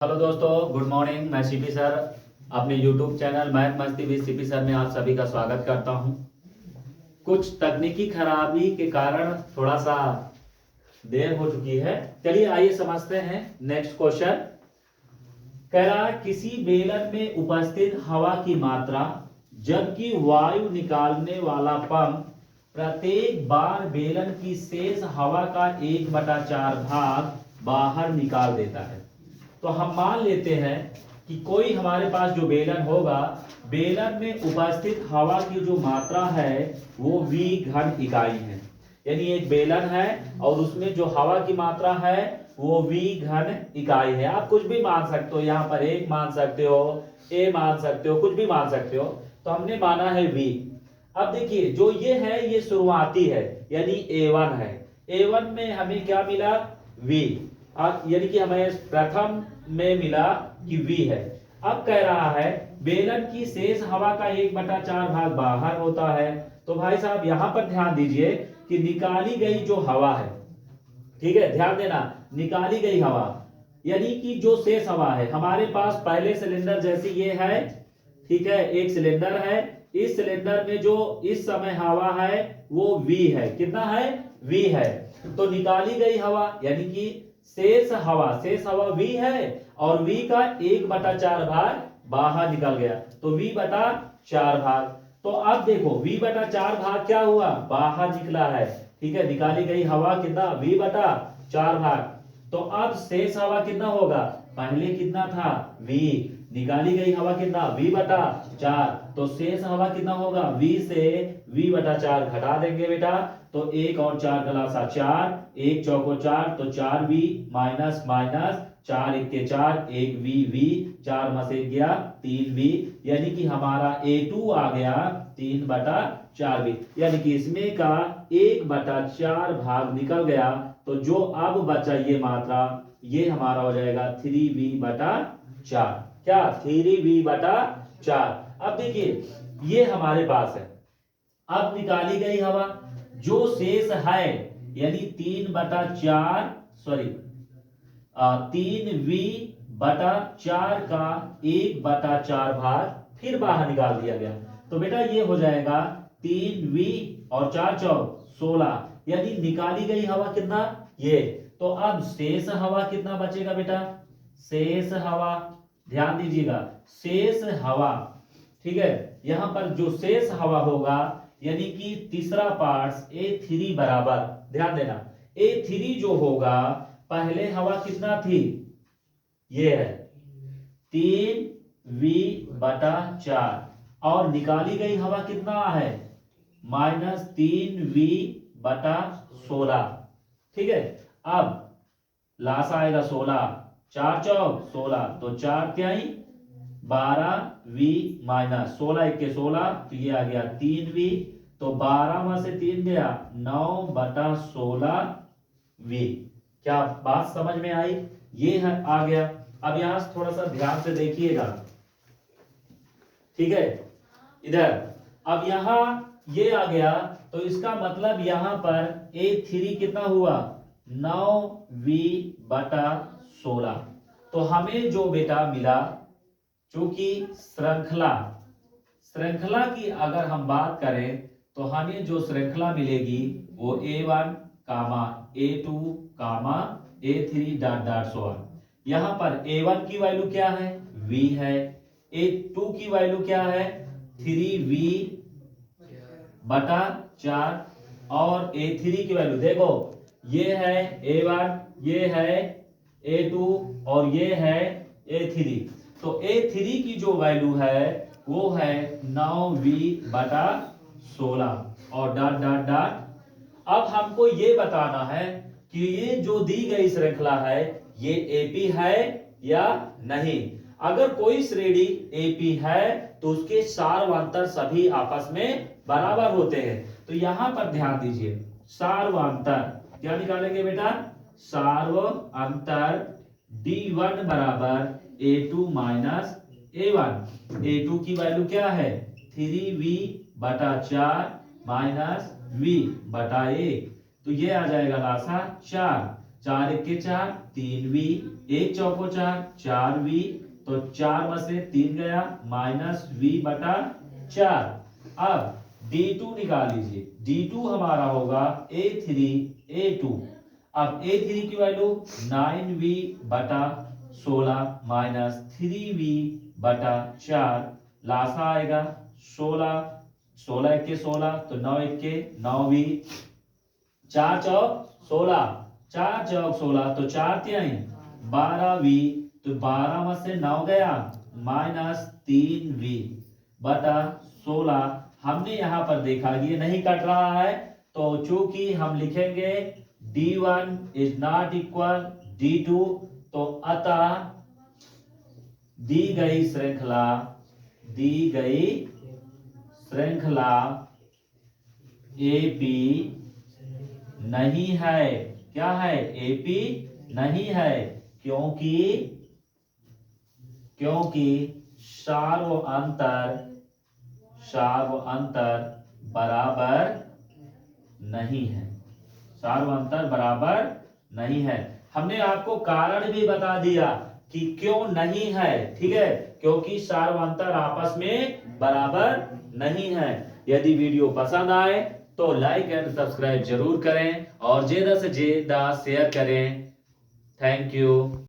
Hello दोस्तों, good morning. मैं CP sir अपने यूट्यूब चैनल मैथ मस्ती विद सीपी सर में आप सभी का स्वागत करता हूं। कुछ तकनीकी खराबी के कारण थोड़ा सा देर हो चुकी है। चलिए आइए समझते हैं नेक्स्ट क्वेश्चन। कह रहा किसी बेलन में उपस्थित हवा की मात्रा जबकि वायु निकालने वाला पंप प्रत्येक बार बेलन की शेष हवा का 1/4 भाग बाहर निकाल देता है। तो हम मान लेते हैं कि कोई हमारे पास जो बेलन होगा, बेलन में उपस्थित हवा की जो मात्रा है वो v घन इकाई है। यानी एक बेलन है और उसमें जो हवा की मात्रा है वो v घन इकाई है। आप कुछ भी मान सकते हो, यहाँ पर 1 मान सकते हो, a मान सकते हो, कुछ भी मान सकते हो। तो हमने माना है v। अब देखिए जो ये है ये शुरुआती है यानी a1 है। a1 में हमें क्या मिला? v। यानी कि हमें प्रथम में मिला कि v है। अब कह रहा है बेलन की शेष हवा का 1/4 भाग बाहर होता है। तो भाई साहब यहां पर ध्यान दीजिए कि निकाली गई जो हवा है, ठीक है, ध्यान देना, निकाली गई हवा यानी कि जो शेष हवा है हमारे पास पहले सिलेंडर जैसी ये है, ठीक है, एक सिलेंडर है। इस सिलेंडर में जो इस समय हवा है वो v है। कितना है? v है। तो निकाली गई हवा यानी कि शेष हवा v है और v का 1/4 भाग बाहर निकल गया, तो v/4 भाग। तो अब देखो v/4 भाग क्या हुआ? बाहर निकला है, ठीक है। निकाली गई हवा कितना? v/4 भाग। तो अब शेष हवा कितना होगा? पहले कितना था? v। निकाली गई हवा कितना? v/4। तो शेष हवा कितना होगा? v से v/4 घटा देंगे बेटा, तो 1 और 4 का लासा 4, 1 चौको 4, तो 4v माइनस माइनस 4 1 4, 1v 4 में से गया 3v, यानी कि हमारा a2 आ गया 3/4v। यानी कि इसमें का 1/4 भाग निकल गया। तो जो अब बचा ये मात्रा, ये हमारा हो जाएगा 3v/4। क्या? 3v/4। अब देखिए ये हमारे पास है। अब निकाली गई हवा जो शेष है यानी 3v/4 का 1/4 भाग फिर बाहर निकाल दिया गया। तो बेटा ये हो जाएगा 3v और 4 चौक 16, यानी निकाली गई हवा कितना? ये। तो अब शेष हवा कितना बचेगा बेटा? शेष हवा, ध्यान दीजिएगा, शेष हवा, ठीक है। यहां पर जो शेष हवा होगा यानी कि तीसरा पार्ट A3 बराबर, ध्यान देना, A3 जो होगा, पहले हवा कितना थी? ये है 3v/4 और निकाली गई हवा कितना है? -3v/16, ठीक है। अब लासा आएगा 16, 4 चौक 16, तो 4 त्याई 12v माइनस 16 1 के 16, तो ये आ गया 3v, तो 12 में से 3 गया 9/16v। क्या बात समझ में आई? ये है आ गया। अब यहां थोड़ा सा ध्यान से देखिएगा, ठीक है, इधर। अब यहां ये आ गया, तो इसका मतलब यहां पर A3 कितना हुआ? 9v/16। तो हमें जो बेटा मिला, चूंकि श्रृंखला की अगर हम बात करें तो हमें जो श्रृंखला मिलेगी वो A1, A2, A3 dot dot so on. यहां पर A1 की वैल्यू क्या है? v है। A2 की वैल्यू क्या है? 3v/4 और A3 की वैल्यू देखो, ये है A1, ये है A2 और ये है A3। तो A3 की जो वैल्यू है वो है 9v/16 और डॉट डॉट डॉट। अब हमको ये बताना है कि ये जो दी गई श्रृंखला है ये AP है या नहीं। अगर कोई श्रेणी AP है तो उसके सार्वंतर सभी आपस में बराबर होते हैं। तो यहां पर ध्यान दीजिए, सार्वंतर क्या निकालेंगे बेटा? सार्वंतर D1 बराबर A2 माइनस A1। A2 की वैल्यू क्या है? 3v/4 माइनस v/1, तो ये आ जाएगा लासा 4, 4 1 के 4, 3v एक चौको 4, 4v, तो 4 में से 3 गया माइनस v बटा 4। अब d2 निकाल लीजिए, d2 हमारा होगा a3 a2। अब a3 की वैल्यू 9v बटा 16 माइनस 3v बटा 4, लासा आएगा 16, 16 एक के 16, तो 9 एक के 9v, 4 चौक 16, 4 चौक 16, तो 4 तिहाई 12v, तो 12 में से 9 गया माइनस 3v बटा 16। हमने यहां पर देखा ये नहीं कट रहा है, तो चूंकि हम लिखेंगे d1 is not equal d2, तो अतः दी गई श्रृंखला AP नहीं है। क्या है? AP नहीं है, क्योंकि सार्व अंतर बराबर नहीं है। सार्व अंतर बराबर नहीं है। हमने आपको कारण भी बता दिया कि क्यों नहीं है, ठीक है, क्योंकि सार्व अंतर आपस में बराबर नहीं है। यदि वीडियो पसंद आए तो लाइक एंड सब्सक्राइब जरूर करें और ज्यादा से ज्यादा शेयर करें। Thank you.